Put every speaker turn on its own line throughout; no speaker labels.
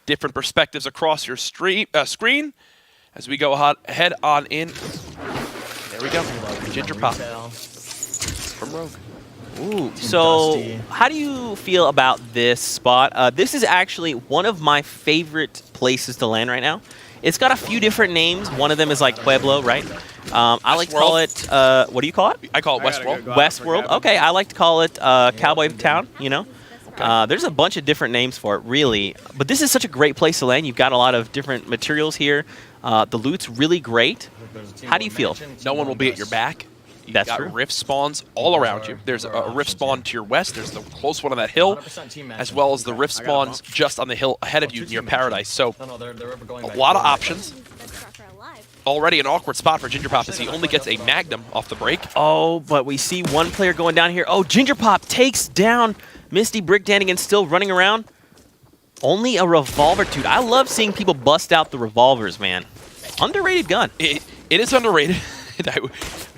different perspectives across your screen as we go head on in. There we go. Ginger Pop from Rogue.
Ooh, so how do you feel about this spot? This is actually one of my favorite places to land right now. It's got a few different names. One of them is like Pueblo, right? I like to call it, what do you call it?
I call it Westworld.
Westworld. Okay, I like to call it Cowboy Town, you know? There's a bunch of different names for it, really. But this is such a great place to land. You've got a lot of different materials here. The loot's really great. How do you feel?
No one will be at your back. You've
That's
got
true.
rift spawns all around you. There's a rift spawn to your west. There's the close one on that hill, as well as the rift spawns just on the hill ahead of you near Paradise. So a lot of options. Already an awkward spot for Ginger Pop as he only gets a Magnum off the break.
Oh, but we see one player going down here. Oh, Ginger Pop takes down Misty Brickdandigan, still running around. Only a revolver, dude. I love seeing people bust out the revolvers, man. Underrated gun.
It is underrated.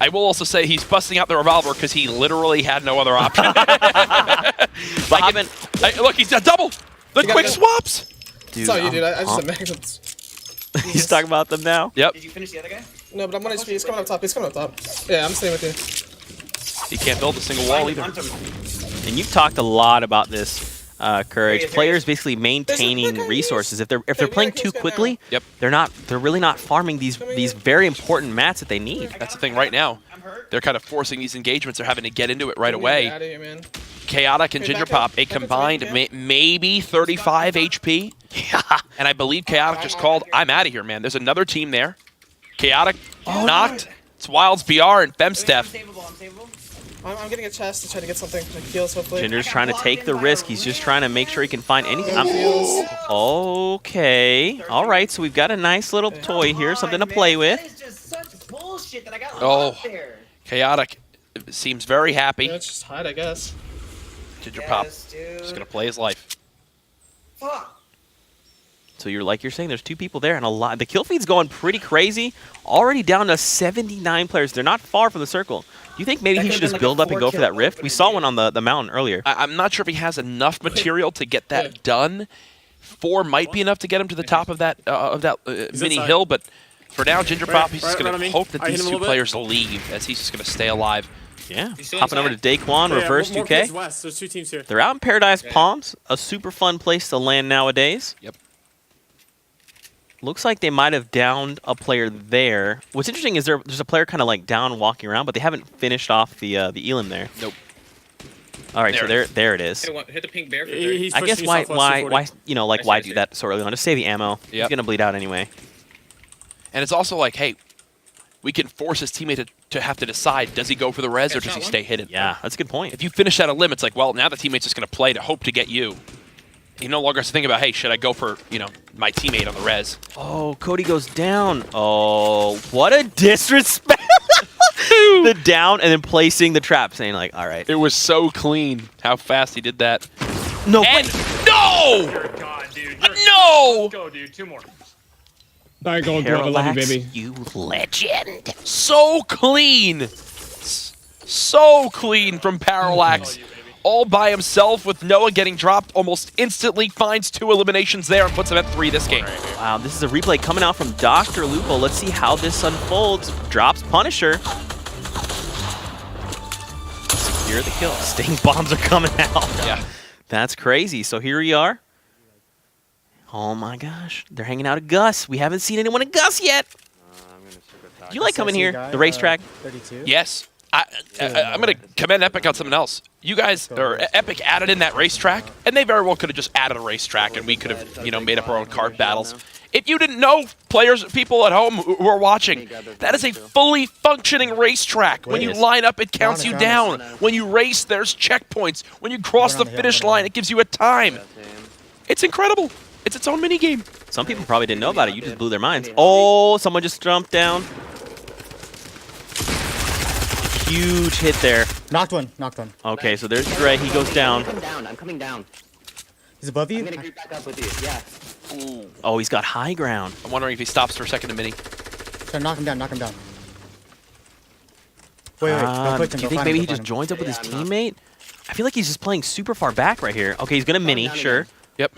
I will also say he's busting out the revolver because he literally had no other option. Look, he's a double. The quick swaps.
Dude,
That's all you did. I just said Magnums.
He's talking about them now.
Yep.
Did you finish the other guy?
No, but I'm on HP. He's coming up top. He's coming up top. Yeah, I'm staying with you.
He can't build a single wall either.
And you've talked a lot about this, Courage. Players basically maintaining resources. If they're playing too quickly,
Yep.
they're really not farming these very important mats that they need.
That's the thing right now. They're kind of forcing these engagements. They're having to get into it right away.
Get out of here, man.
Chaotic and Ginger Pop, a combined maybe 35 HP.
Yeah.
And I believe Chaotic just called, I'm out of here, man. There's another team there. Chaotic knocked. It's Wild's BR and Femsteph.
I'm getting a chest to try to get something like heals, hopefully.
Ginger's trying to take the risk. He's just trying to make sure he can find anything. Okay. All right, so we've got a nice little toy here, something to play with.
That is just such bullshit that I got
Oh.
there.
Chaotic seems very happy.
Yeah, let's just hide, I guess.
Ginger Pop
Dude.
just going to play his life.
Fuck.
So you're saying there's two people there and a lot. The kill feed's going pretty crazy. Already down to 79 players. They're not far from the circle. Do you think maybe he should just build up and go for that rift? We saw one on the mountain earlier.
I'm not sure if he has enough material to get that done. 4 might be enough to get him to the top of that mini hill, but for now, Ginger Pop, he's just going to hope that these two players leave as he's just going to stay alive.
Yeah, hopping over to Daquan, reverse 2K.
West. There's 2 teams here.
They're out in Paradise Palms, a super fun place to land nowadays.
Yep.
Looks like they might have downed a player there. What's interesting is there's a player kind of like down walking around, but they haven't finished off the elim there.
Nope.
All right, so there it is.
Hit the pink bear for
He's
I guess
pushing
why
southwest 240.
why do that so early on? Just save the ammo. He's
Yep.
gonna bleed out anyway.
And it's also like, hey, we can force his teammate to have to decide, does he go for the res or does he stay hidden?
Yeah, that's a good point.
If you finish at a limit, it's like, well, now the teammate's just going to play to hope to get you. He no longer has to think about, hey, should I go for, my teammate on the res?
Oh, Cody goes down. Oh, what a disrespect. The down and then placing the trap, saying like, all right.
It was so clean how fast he did that.
No,
And
wait.
no!
God, dude.
No!
Go, dude. 2 more.
All right, go, girl. I love you, baby.
You legend.
So clean. So clean from Parallax. All by himself with Noah getting dropped almost instantly. Finds 2 eliminations there and puts him at 3 this game.
Wow, this is a replay coming out from Dr. Lupo. Let's see how this unfolds. Drops Punisher. Secure the kill. Sting bombs are coming out.
Yeah.
That's crazy. So here we are. Oh my gosh. They're hanging out at Gus. We haven't seen anyone at Gus yet. Do you like coming here? The racetrack?
32.
Yes. I'm going to commend Epic on something else. You guys, or Epic added in that racetrack, and they very well could have just added a racetrack, and we could have, made up our own card battles. If you didn't know, people at home who are watching, that is a fully functioning racetrack. When you line up, it counts you down. When you race, there's checkpoints. When you cross the finish line, it gives you a time. It's incredible. It's its own minigame.
Some people probably didn't know about it. You just blew their minds. Oh, someone just jumped down. Huge hit there.
Knocked one. Knocked one.
Okay, so there's Dre. He goes down.
I'm coming down.
He's above you?
I'm gonna group back up with you. Yeah.
Ooh.
Oh, he's got high ground.
I'm wondering if he stops for a second in mini.
Try to knock him down. Knock him down. Wait. Go push him.
Do you think maybe he just joins up with his teammate? I feel like he's just playing super far back right here. Okay, he's gonna mini, sure.
Yep.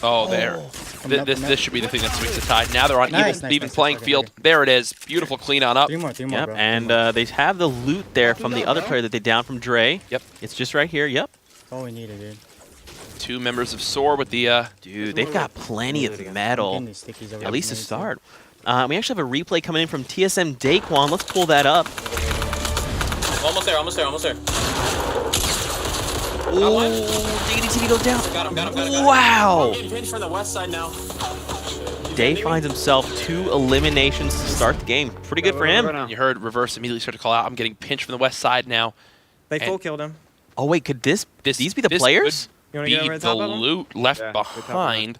Oh, there. This should be the thing that swings the tide. Now they're on
Nice,
even
nice,
playing
okay,
field.
okay.
There it is. Beautiful clean on up.
Three more,
Yep,
bro.
and they have the loot there from the other player that they downed from Dre.
Yep.
It's just right here. Yep.
That's all we needed, dude.
2 members of SOAR with the
Dude, they've got plenty of metal.
Getting these stickies over
At least to
the
start. We actually have a replay coming in from TSM Daquan. Let's pull that up.
Almost there, almost there, almost there.
Oh, Diggity TV goes down.
Got him.
Wow.
Getting pinched from the west side now.
Day finds himself 2 eliminations to start the game. Pretty good for him.
You heard Reverse immediately start to call out. I'm getting pinched from the west side now.
They full
And-
killed him.
Oh wait, could these be the
this
players?
You want to
Be
get over
the
the top of him?
loot left
Yeah, good top of
behind.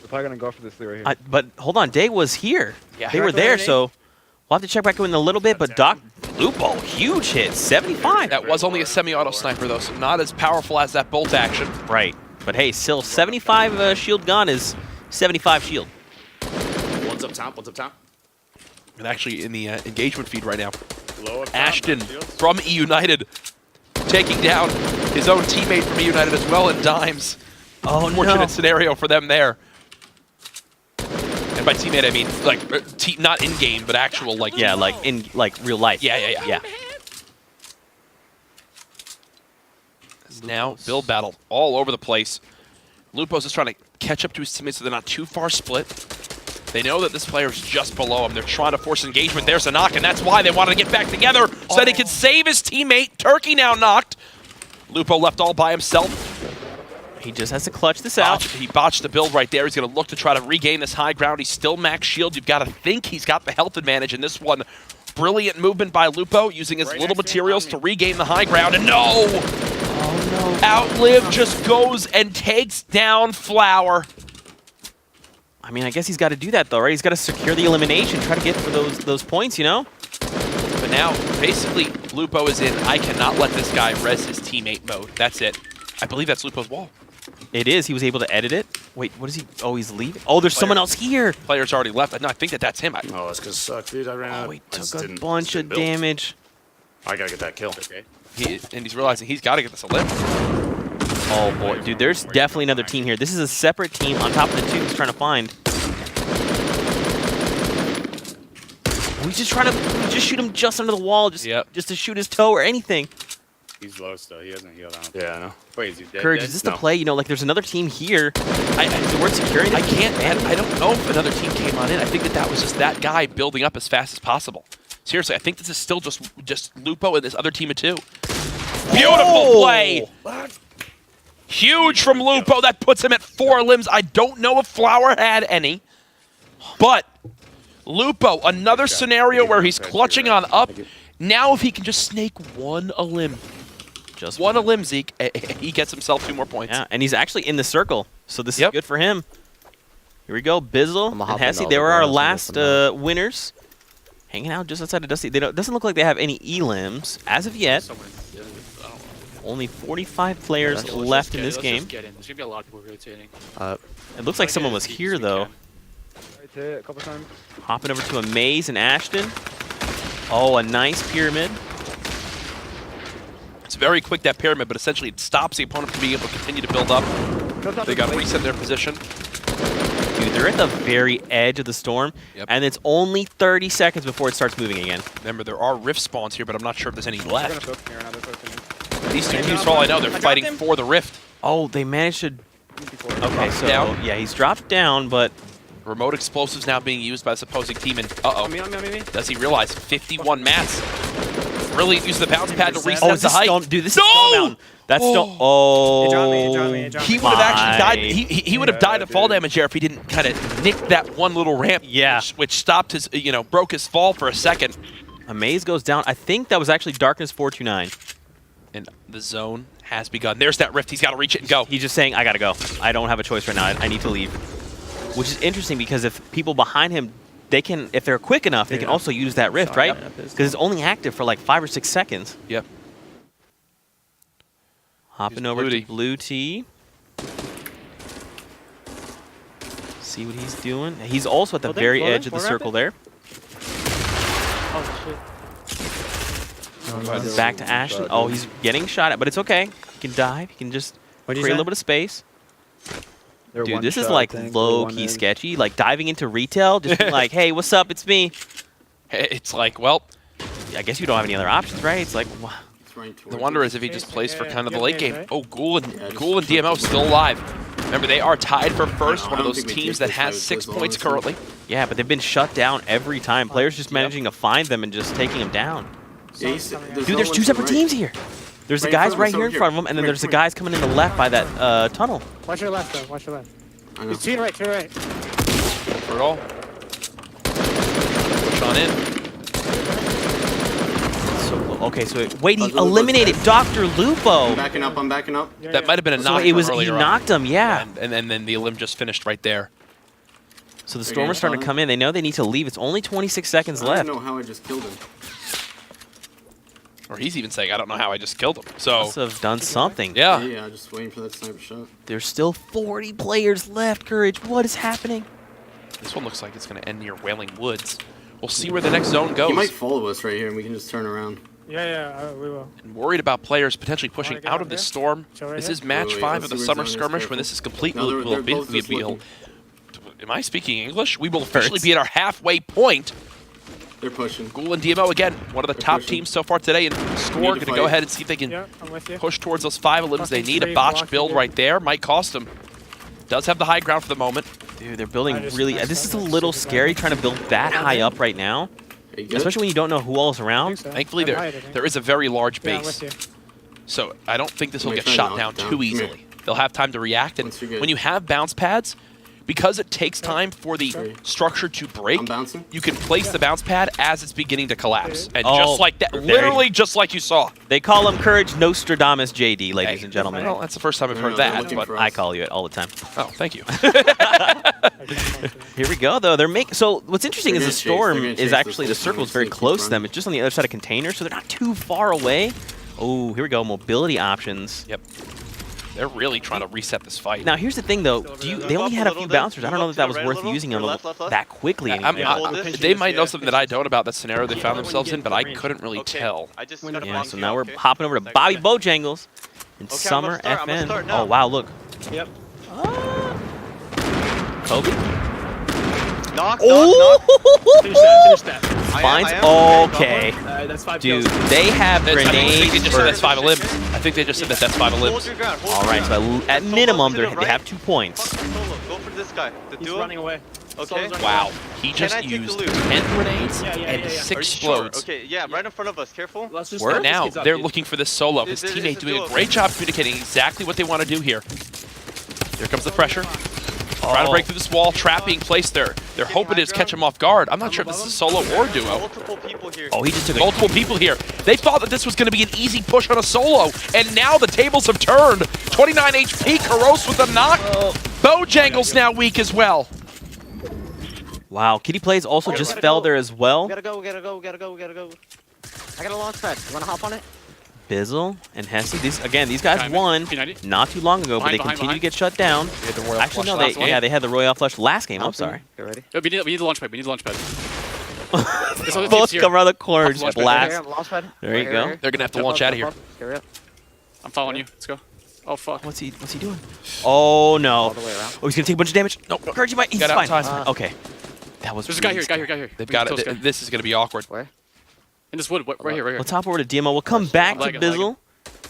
We're probably gonna go for this right here.
But hold on, Day was here.
Yeah.
They were
Back
there,
there,
so we'll have to check back in a little bit. But Doc Lupo, huge hit, 75.
That was only a semi-auto sniper though, so not as powerful as that bolt action.
Right. But hey, still 75 shield gun is 75 shield.
One's up top, one's up top.
And actually in the engagement feed right now,
Low up top,
Ashton
shields.
from E United taking down his own teammate from E United as well in Dimes.
Oh
Unfortunate scenario for them there. And by teammate I mean like not in game, but actual like
Yeah, like in real life.
Yeah. Now build battle all over the place. Lupo's just trying to catch up to his teammates so they're not too far split. They know that this player is just below him. They're trying to force engagement. There's a knock, and that's why they wanted to get back together so that he could save his teammate. Turkey now knocked. Lupo left all by himself.
He just has to clutch this out.
He botched the build right there. He's going to look to try to regain this high ground. He's still max shield. You've got to think he's got the health advantage in this one. Brilliant movement by Lupo, using his little materials to regain the high ground. And no!
Oh no.
Outlive just goes and takes down Flower.
I mean, I guess he's got to do that though, right? He's got to secure the elimination, try to get for those points, you know?
But now, basically, Lupo is in I cannot let this guy res his teammate mode. That's it. I believe that's Lupo's wall.
It is. He was able to edit it. Wait, what is he? Oh, he's leaving. Oh, there's someone else here.
Player's already left. No, I think that's him.
Oh, it's gonna suck, dude. I ran out.
Oh, he
I just
took a
didn't-
bunch
just
of
didn't build.
damage.
I gotta get that kill. Okay.
And he's realizing he's got to get this a lip.
Oh boy, dude, there's definitely another team here. This is a separate team on top of the 2 he's trying to find. We just shoot him just under the wall, just to shoot his toe or anything.
He's low still. He hasn't healed out. Yeah, I know. Wait, is he dead?
Courage,
dead?
is this the
No.
play? You know, like there's another team here. Is the word securing
I
this?
can't. I don't know if another team came on in. I think that was just that guy building up as fast as possible. Seriously, I think this is still just Lupo and this other team of 2. Beautiful play. Huge from Lupo. That puts him at 4 limbs. I don't know if Flower had any, but Lupo, another scenario where he's clutching on up. Now if he can just snake one a limb,
Just
one a limb, Zeke, he gets himself 2 more points.
Yeah, and he's actually in the circle, so this is good for him. Here we go, Bizzle and
hopping
Hesse.
over
They were
there,
our
I'll
last
see this
winners. Hanging out just outside of Dusty. They doesn't look like they have any E-limbs as of yet. Only 45 players left in this game.
There's gonna be a lot of people rotating.
It looks like someone was here though.
Right to it a couple times.
Hopping over to a Maze and Ashton. Oh, a nice pyramid.
It's very quick, that pyramid, but essentially it stops the opponent from being able to continue to build up. They got to reset their position.
Dude, they're at the very edge of the storm, and it's only 30 seconds before it starts moving again.
Remember, there are rift spawns here, but I'm not sure if there's any
They're gonna
left.
poke here, now they're poking here.
These 2 teams, for all I know, they're fighting for the rift.
Oh, they managed to... Okay,
Dropped
so
down.
yeah, he's dropped down, but...
Remote explosives now being used by this opposing team, and
On me, on me, on me.
does he realize 51 mats? Brilliant use of the bounce pad to reset
Oh, is
the
this
height.
Stone? Dude, this
No!
is Stonebound. That's Stone... Oh...
It dropped me, it dropped me, it dropped
He
me.
would have actually died.
My-
He would have died of fall
dude.
damage there if he didn't kind of nick that one little ramp.
Yeah.
Which stopped his, broke his fall for a second.
A Maze goes down. I think that was actually Darkness 429.
And the zone has begun. There's that rift. He's got to reach it and go.
He's just saying, I gotta go. I don't have a choice right now. I need to leave. Which is interesting because if people behind him, they can, if they're quick enough, they can also use that rift, right? Because it's only active for like 5 or 6 seconds.
Yep.
Hopping
Here's
over
Blue
to
Tea.
Blue Tea. See what he's doing. He's also at the very edge of the circle there.
Oh, shit.
Back to Ashton. Oh, he's getting shot at, but it's okay. He can dive. He can just
What'd you
create a
say?
little bit of space.
They're
Dude,
one
this is
shot, I
like
think,
low
one
key
in.
sketchy. Like diving into retail, just being like, hey, what's up? It's me.
It's like, well,
I guess you don't have any other options, right? It's like,
the wonder is if he just plays for kind of the late game. Oh, Ghoul and DMO still alive. Remember, they are tied for first, one of those teams that has 6 points currently.
yeah, but they've been shut down every time. Players just managing to find them and just taking them down.
Dude,
Dude, there's 2 separate teams here. There's the guys right here in front of them, and then there's the guys coming in the left by that tunnel.
Watch your left, though. Watch your left. He's to your right, to your right.
For it all. Push on in.
Okay, so wait, he eliminated Dr. Lupo.
I'm backing up. I'm backing up.
That might have been a knock.
So it was he
earlier on.
knocked him, yeah.
And then the elim just finished right there.
So the Stormers starting to come in. They know they need to leave. It's only 26 seconds left.
I don't know how I just killed him.
Or he's even saying, I don't know how I just killed him. So
Must have done something.
yeah.
Yeah, just waiting for that sniper shot.
There's still 40 players left, Courage. What is happening?
This one looks like it's going to end near Wailing Woods. We'll see where the next zone goes.
He might follow us right here, and we can just turn around.
Yeah, we will.
And worried about players potentially pushing
get
out
out
of this
here?
storm.
So right
This
here?
is match
Wait,
5
let's
of the
see where
Summer
zone is,
Skirmish.
careful.
When this is complete,
No, they're both just
we'll
looking.
Am I speaking English? We will officially be at our halfway point.
They're pushing.
Ghoul and DMO again, one of the top teams so far today in score. Going to go ahead and see if they can
Yeah, I'm with you.
push towards those 5 elims. They
Fucking
need a
straight
botched
blocking,
build
dude.
right there. Might cost them. Does have the high ground for the moment.
Dude, they're building
I just
really...
messed
This
up.
is a little scary trying to build that high up right now.
Are you good?
Especially when you don't know who all is around.
Thankfully,
I'm right, I think.
there is a very large
Yeah, I'm
base.
with you.
So I don't think this will
Let me
get
try
shot
to
down
knock it down.
too
Come here.
easily. They'll have time to react, and
Once you're good.
when you have bounce pads, because it takes time for the structure to break,
I'm bouncing.
you can place the bounce pad as it's beginning to collapse. And
Oh,
just like that,
very-
literally just like you saw.
They call him Courage Nostradamus JD, ladies
Hey,
and gentlemen.
Well, that's the first time I've heard
No, they're
that,
looking
but
for
I call you it all the time.
oh, thank you.
Here we go, though. They're making... So what's interesting
They're
is the
gonna chase-
storm
they're gonna
is
chase
actually... The
this whole
circle is
time,
very
so keep
close to them.
running.
It's just on the other side of container, so they're not too far away. Oh, here we go. Mobility options.
Yep. They're really trying to reset this fight.
Now, here's the thing, though. They only had a few bouncers. I don't know that was worth using them that quickly.
They might know something that I don't about that scenario they found themselves in, but I couldn't really tell.
Yeah, so now we're hopping over to Bobby Bojangles and Summer FN. Oh, wow, look.
Yep.
Kobe?
Knock,
Oh!
Finish that.
Finds. Okay.
That's 5
Dude,
kills.
they have
I think they
grenades
just
for...
said that's 5 elims. I think they just said that that's 5 elims.
All right, so at minimum, they have 2 points.
Go for this guy.
He's running away.
Okay.
Wow. He
Can I
just
take the
used
loot?
10 grenades
Yeah,
and
yeah.
6
Are you sure?
explodes.
Okay, yeah, right in front of us. Careful.
Let's just
Word.
let this
Now
kid's up,
they're
dude.
looking for this solo. His
This is
teammate
a
doing a
duo.
great job communicating exactly what they want to do here. Here comes the pressure. Trying to break through this wall, trap being placed there. They're hoping to just catch him off guard. I'm not sure if this is solo or duo.
Multiple people here.
Oh, he just took a...
Multiple people here. They thought that this was going to be an easy push on a solo, and now the tables have turned. 29 HP, Karos with a knock. Bojangles now weak as well.
Wow, Kitty Plays also just fell there as well.
Gotta go. I got a launch pad. You wanna hop on it?
Bizzle and Hesse. These guys
Behind me.
won
P90.
not too long ago, but they
Behind,
continue to
behind.
get shut down.
They had the Royale
Actually, no,
flush last game.
they had the Royale Flush last game. I'm sorry.
Get ready.
We need the launch pad. We need the launch pad. This other
Both
team's here.
come around the corner,
Launch
just
pad.
blast.
Launch pad.
There you go.
They're going to have to launch out of here.
Hurry up.
I'm following you. Let's go. Oh, fuck.
What's he doing? Oh no!
All the way around.
Oh, he's gonna take a bunch of damage. No, Courage, he's
Got
fine.
outside.
Okay, that was.
There's a guy here.
really
Guy here.
They've got
Close
it.
guy.
This is going to be awkward.
Where?
In this wood. Right here.
Let's hop over to DMO. We'll come back to
Lag it, lag it.
Bizzle.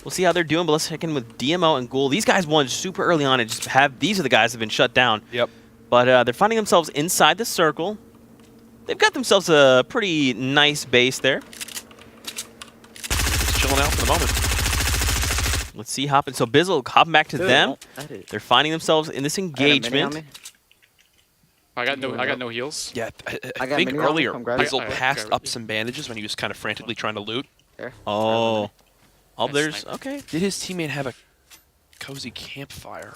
We'll see how they're doing, but let's check in with DMO and Ghoul. These guys won super early on and just have... These are the guys that have been shut down.
Yep.
But they're finding themselves inside the circle. They've got themselves a pretty nice base there.
Just chilling out for the moment.
Let's see hopping. So Bizzle hopping back to them. They're finding themselves in this engagement.
I got no heals.
Yeah, I
I got
think
mini armor,
earlier
come grab it.
Bizzle
I got
passed
it.
up some bandages when he was kind of frantically trying to loot.
Oh. Oh,
Nice
there's...
sniper.
Okay.
Did his teammate have a cozy campfire?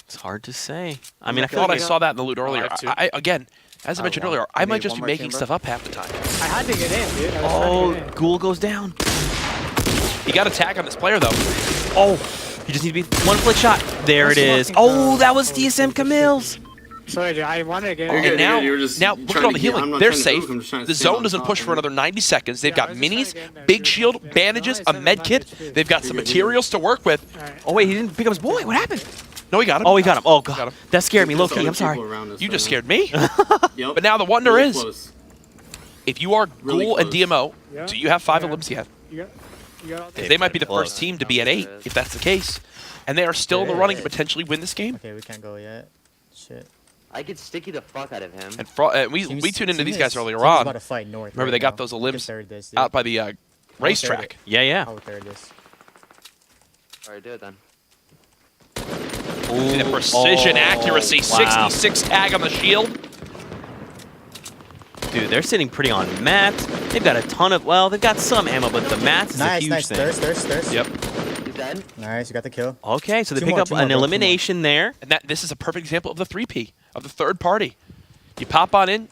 It's hard to say. I mean, I
I
feel
thought I
like...
saw that in the loot earlier.
have two.
Again, as I mentioned
wow.
earlier, I
You
might
need
just
one
be
more
making
chamber?
stuff up half the time.
I had to get in, dude. I was trying to
Oh,
get in.
Ghoul goes down.
He got a tag on this player, though.
Oh, you just need to be one flick shot. There it is. Oh, that was DSM Camille's.
Sorry, dude. I wanted to get
You're
in.
good.
And now,
you were just
now look at
trying
all
to
the
get- I'm
healing.
not
They're
trying to
safe.
move, I'm just trying to
The
stay
zone
on
doesn't
top
push
of
for
it.
another 90 seconds. They've
Yeah, I
got
was just trying
minis,
to get in there.
big
Dude,
shield,
yeah.
bandages,
No,
a
I
med
said
kit.
I'm not
They've got some
You're good,
materials to work with.
Alright.
Oh, wait, he didn't pick up his boy. What happened?
No, he got him.
Oh, he got him. Oh,
Got
God.
him.
That scared me,
There's
low-key.
other
I'm sorry.
people around us
You
right
just
now.
scared me.
Yep.
But now the wonder
Really
is,
close.
if you are
Really
Ghoul and
close.
DMO,
Yeah.
do you have 5
Yeah.
elims yet?
You got all
They might be the
Close.
first team to be at 8, if that's the case. And they are still in the running to potentially win this game.
Okay, we can't go yet. Shit.
I could sticky the fuck out of him.
And we tuned into these guys earlier on.
About to fight north
Remember,
right
they got
now.
those
We can
elims
third this, dude.
out by the racetrack.
Yeah, yeah.
I would third this.
Alright, do it then.
See the precision, accuracy,
wow.
66 tag on the shield.
Dude, they're sitting pretty on mats. They've got a ton of, well, they've got some ammo, but the mats is a
Nice,
huge
nice.
thing.
Thirst.
Yep.
He's dead.
Nice, you got the kill.
Okay, so they
Two
pick
more,
up
two more,
an
bro, two more.
elimination there.
And this is a perfect example of the 3P, of the third party. You pop on in.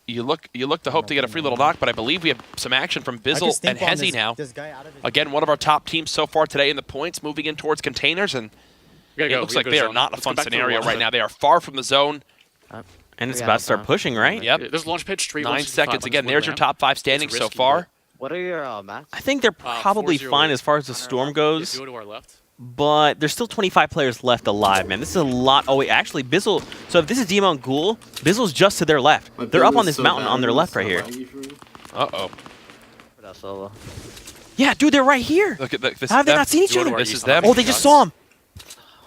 You look to hope to get a free little knock, but I believe we have some action from
I can
Bizzle
stink
and
bomb
Hezi now.
This guy out of his
Again, one of our top teams so far today in the points, moving in towards containers, and
We gotta
it
go.
looks
We
like
gotta
they
go
are
zone.
not in a
Let's go
fun
back to the
scenario
wall.
right now. They are far from the zone.
And it's
Yeah,
about
no
to start
problem.
pushing, right?
Yep.
There's launch pad straight.
9 seconds. Again, there's your top 5 standings so
risky,
far.
What are your mats?
I think they're probably
4-0.
fine as far as the storm
If
goes,
you go to our left.
but there's still 25 players left alive, man. This is a lot. Oh, wait, actually, Bizzle. So if this is Demo and Ghoul, Bizzle's just to their left.
My
They're
build
up on
is
this
so
mountain
bad,
on their
it's
left
so
right here.
laggy for me.
Uh-oh.
For that solo.
Yeah, dude, they're right here.
Look at this.
How have they not seen each
You go to
other?
our
This
east.
is them.
Oh, they just saw him.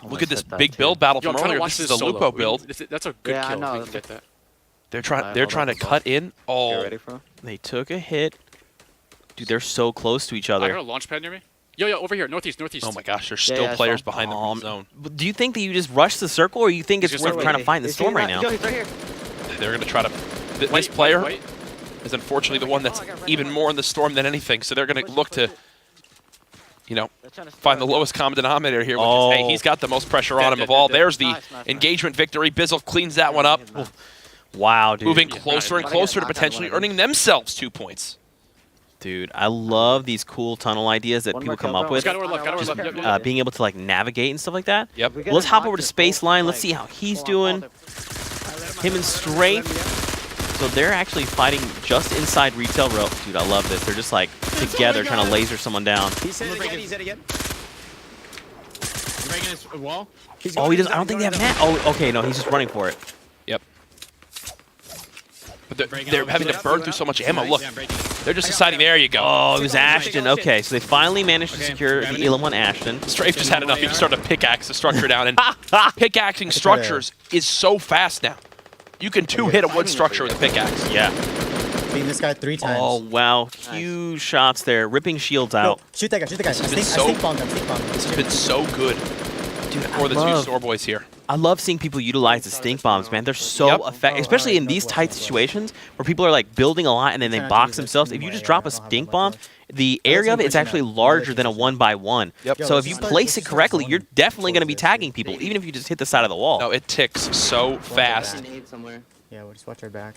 Look at this
said that
big
too.
build battle
Yo,
from
I'm trying to
earlier.
watch
This is
this
a
solo.
Lupo build.
That's a good
Yeah, I
kill.
know.
We can get that.
They're
Alright,
they're
hold
trying
on,
to
hold on.
cut in.
You
Oh,
ready, bro?
They took a hit. Dude, they're so close to each
I heard
other.
a launch pad near me. Yo, over here, northeast.
oh my gosh! There's
Yeah,
still
yeah, I
players
saw.
behind them in the zone.
Do you think that you just rush the circle, or you think
He's
it's
just
worth
right
trying to find the
Is he
storm right
not-
now?
Yo, he's right here.
They're going to try to. This
White,
player
white.
is unfortunately the one that's even more in the storm than anything. So they're going to look to, you know,
They're trying to
find the
start.
lowest common denominator here, which
Oh.
is, hey, he's got the most pressure on him of all. There's the
Nice, nice.
engagement victory. Bizzle cleans that one up,
Wow, dude.
moving
Yeah,
closer and
right.
closer to
Knock on
potentially
one of
earning themselves 2 points.
Dude, I love these cool tunnel ideas that
One
people
more
come
kill,
up
bro.
with.
Got to our left. Got to our
Just,
left. Yep, yep.
Being able to like navigate and stuff like that.
Yep.
We gotta
Let's hop
knock
over to
this
Space
both,
Line. Let's
like,
see how he's
hold on,
doing.
hold
Him and Strafe. So they're actually fighting just inside retail row. Dude, I love this. They're just like together trying to laser someone down.
He's hit again. He's hit again. Breaking his wall.
Oh, he doesn't. I don't think they have mat. Oh, okay. No, he's just running for it.
Yep. But they're having to burn through so much ammo. Look, they're just deciding. There you go.
Oh, it was Ashton. Okay, so they finally managed to
Okay,
secure
grab
the
it.
Elam on Ashton.
Strafe just had enough. He just started to pickaxe the structure down, and pickaxing structures is so fast now. You can two-hit a wood structure with a pickaxe.
Yeah.
Beating this guy 3 times.
Oh, wow. Huge shots there. Ripping shields out.
Yo, shoot that guy, shoot the guy. I
has been
stink bombed him, stink bombed him.
This has been so good
Dude,
for the two
love,
store boys here.
I love seeing people utilize the stink bombs, man. They're so
Yep.
effective, especially in these tight situations where people are like building a lot and then they
Trying to
box
use it
themselves. If you
anyway,
just
yeah,
drop
I
a
don't have
stink
much
bomb,
of it.
the
Let's
area of
see
it is
pushing
actually
out.
larger than a 1x1.
Yep.
Yo,
So
let's
if you
start-
place
let's
it
start
correctly,
zoning
you're definitely going to be
towards this,
tagging
dude.
people, even if you just hit the side of the wall.
No, it ticks so fast.
Grenade somewhere.
Yeah, we'll just watch our back.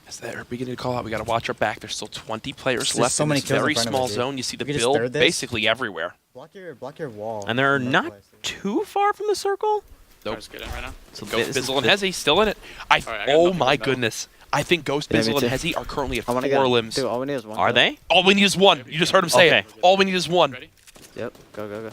As they're beginning to call out, we got to watch our back. There's still 20 players
There's
left
so
in
many
this
kills in
very
front of
small
us, dude.
zone. You see the
We could just
build
third this.
basically everywhere.
Block your wall.
And they're
in that
not
place, dude.
too far from the circle.
Nope.
Just get in right now.
So
Ghost
this is
Bizzle and
the-
Hezi still in it.
I got
Oh
nothing
my
right now.
goodness. I think Ghost
Yeah, me
Bizzle and
too.
Hezi are currently at
I want to
4
get
limbs.
Dude, all we need is one.
Are
kill.
they?
All we need is one. You just heard him say it.
Okay.
All we need is one.
Ready?
Yep. Go, go, go.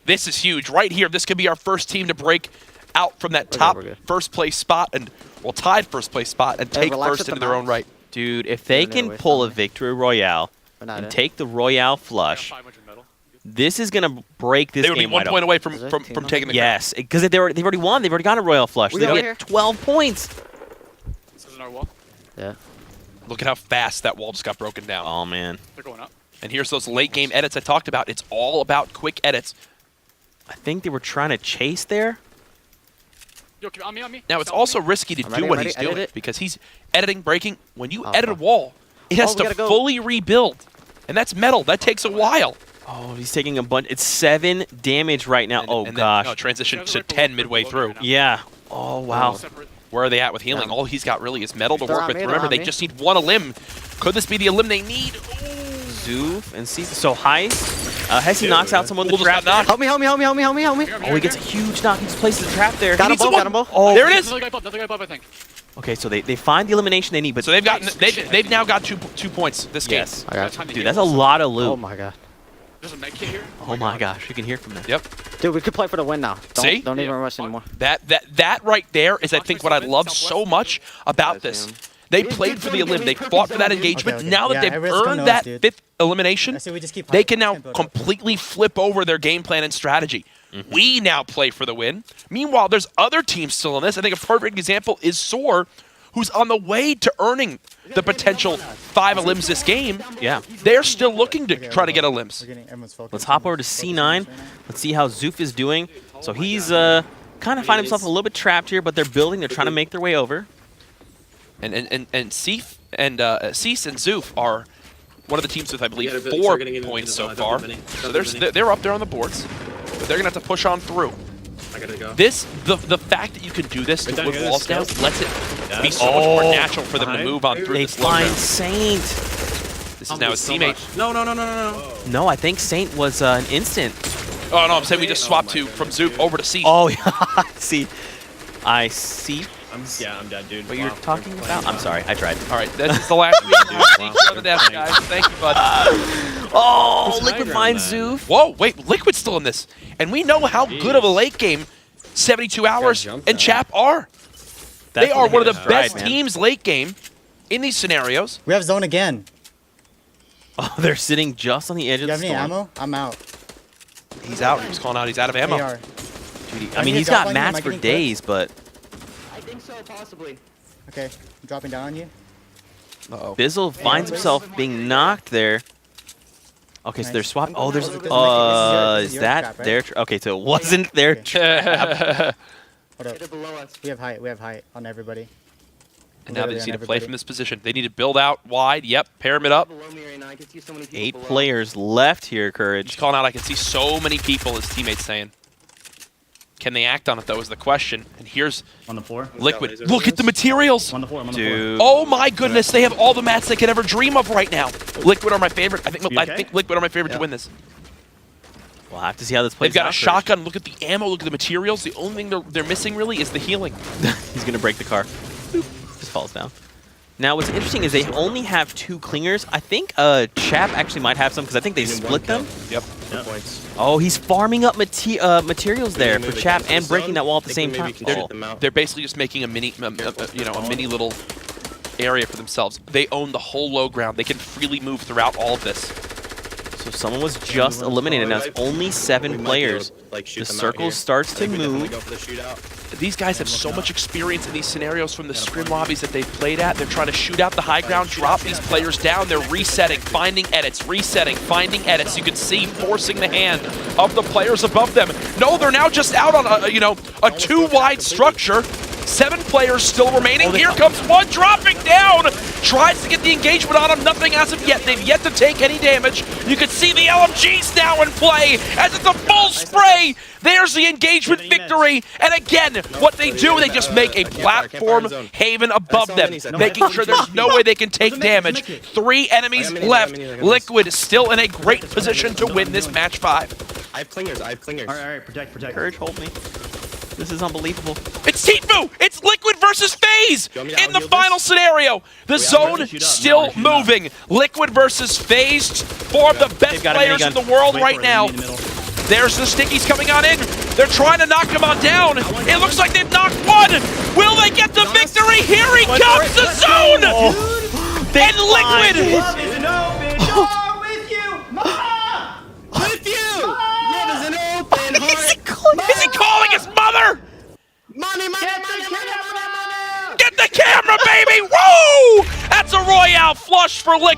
This is huge. Right here, this could be our first team to break out from that
good,
top
we're good.
first place spot and, well, tied first place spot and
Hey,
take
relax
first
at the
into their own
mouse.
right.
Dude, if they
Don't need to
can
waste
pull a
time.
victory royale
We're not
and
in.
take the royale
I got
flush,
500 metal.
this is going to break this
They would be
game
1
wide
point
open.
away from,
Is it
from,
team
from
up?
taking the crown.
Yes, because they've already won. They've already got a royal flush.
We
They
go
get
here.
12 points.
This is our wall.
Yeah.
Look at how fast that wall just got broken down.
Oh, man.
They're going up.
And here's those late game edits I talked about. It's all about quick edits.
I think they were trying to chase there.
Yo, keep on me, on me.
Now, it's
South
also
me.
risky to
I'm
do
ready,
what
ready,
he's
edit
doing
it.
because he's editing, breaking. When you
Oh,
edit a
fuck.
wall, it has
Oh, we
to
gotta go.
fully rebuild. And that's metal. That takes a while.
Oh, he's taking a bunch. It's 7 damage right now.
And-
Oh,
and
gosh.
Then, no, transition
Yeah,
to
right below-
10
right
midway
below
through.
right now.
Yeah. Oh, wow.
Separate.
Where are they at with healing?
Yeah.
All he's got really is metal to
They're
work
on
with.
me, they're
Remember,
on
they
me.
just need one elim. Could this be the elim they need?
Zoof and see. So Heist. Hesi knocks out someone with
Ghoul
the
just
trap.
got knocked.
Help me, help me, help me, help me, help me, help me.
Oh, he gets a huge knock. He just places the trap there.
Got
He
him
needs
both,
someone.
got him both.
Oh,
There it is.
Another guy above, I think.
Okay, so they find the elimination they need, but
So they've now got two points this game.
yes.
I got you.
Time to
Dude,
get
that's a lot of loot.
Oh my god.
There's a med kit here.
Oh my gosh, you can hear from there.
Yep.
Dude, we could play for the win now.
See?
Don't even rush anymore.
That right there is, I think, what I love so much about this. They played for the elim. They fought for that engagement.
Okay.
Now that
Yeah,
they've
everyone's
earned
coming to
that
us, dude.
5th elimination,
I say we just keep
they can now
build up.
completely flip over their game plan and strategy. We now play for the win. Meanwhile, there's other teams still in this. I think a perfect example is Soar, who's on the way to earning the potential 5 elims this game.
Yeah.
They're still looking to try to get elims.
We're getting everyone's focused.
Let's hop over to
Focusing
C9.
on this right now.
Let's see how Zoof is doing. So he's kind of find himself a little bit trapped here, but they're building. They're trying to make their way over.
And Cease and Zoof are one of the teams with, I believe, 4 points so far. So they're up there on the boards, but they're gonna have to push on through.
I gotta go.
The fact that you can do this
down
with
here,
walls down
Scouts.
lets it be so much more natural for them to move on through
They
this low
find
ground.
Saint.
This is now his teammate.
No.
No, I think Saint was an instant.
Oh no, I'm saying we just swapped from Zoof over to Cease.
Oh, yeah. See. I see
I'm dead, dude.
what you're talking about. I'm sorry. I tried.
All right, that's the last Cease on the desk, guys. Thank you, bud.
Oh,
Who's
Liquid
Hydra,
finds
man?
Zoof.
Whoa, wait, Liquid's still in this. And we know how good of a late game 72 Hours
jumped
and
out.
Chap are.
That's
They are one of the
right,
best
man.
teams late game in these scenarios.
We have zone again.
Oh, they're sitting just on the edge
Do
of
you
the
have any
storm.
ammo? I'm out.
He's out. He's calling out. He's out of ammo.
AR.
I mean, he's got mats for days, but
I think so, possibly.
Okay, I'm dropping down on you.
Uh-oh.
Bizzle finds himself being knocked there. Okay, so
Nice.
they're swapping. Oh, there's.
This is your
Is that
trap, right?
their? Okay, so it wasn't their
Okay.
trap.
Hold up.
Hit it below us.
We have height on everybody.
And now they
Literally
just need
on
to play
everybody.
from this position. They need to build out wide. Yep, pyramid up.
Below me right now. I can see so many people
8
below.
players left here,
He's
Courage.
calling out. I can see so many people, his teammates saying. Can they act on it, though, is the question. And here's
On the floor.
Liquid. Look at the materials.
On the floor. I'm on
Dude.
Oh my goodness, they have all the mats they could ever dream of right now. Liquid are my favorite. I think Liquid are my favorite to win this.
We'll have to see how this plays
They've got
out,
a shotgun. Look at the ammo. Look at the materials. The only thing they're missing really is the healing.
Courage. He's gonna break the car. Boop. Just falls down. Now, what's interesting is they only have 2 clingers. I think Chap actually might have some because I think they split them.
Yep.
Oh, he's farming up materials there for Chap and breaking that wall at the same time. Oh.
They're basically just making a mini, a mini little area for themselves. They own the whole low ground. They can freely move throughout all of this.
So someone was just eliminated. Now it's only 7 players. The circle starts to move.
These guys have so much experience in these scenarios from the scrim lobbies that they've played at. They're trying to shoot out the high ground, drop these players down. They're resetting, finding edits, resetting, finding edits. You can see forcing the hand of the players above them. No, they're now just out on a 2 wide structure. 7 players still remaining. Here comes one dropping down. Tries to get the engagement on him. Nothing as of yet. They've yet to take any damage. You can see the LMGs now in play as it's a full spray. There's the engagement victory. And again, what they do, they just make a platform haven above them, making sure there's no way they can take damage. 3 enemies left. Liquid is still in a great position to win this match 5.
I have clingers. All right, protect.
Courage, hold me. This is unbelievable.
It's Tifu! It's Liquid versus FaZe in the final scenario. The zone still moving. Liquid versus FaZe, 4 of the best
got a
players in
minigun.
the world right now. There's the Stickies coming on in. They're trying to knock him on down. It looks like they've knocked one. Will they get the victory? Here he comes, the zone! And Liquid! Is he calling his mother? Get the camera, baby! Woo! That's a Royale flush for Liquid.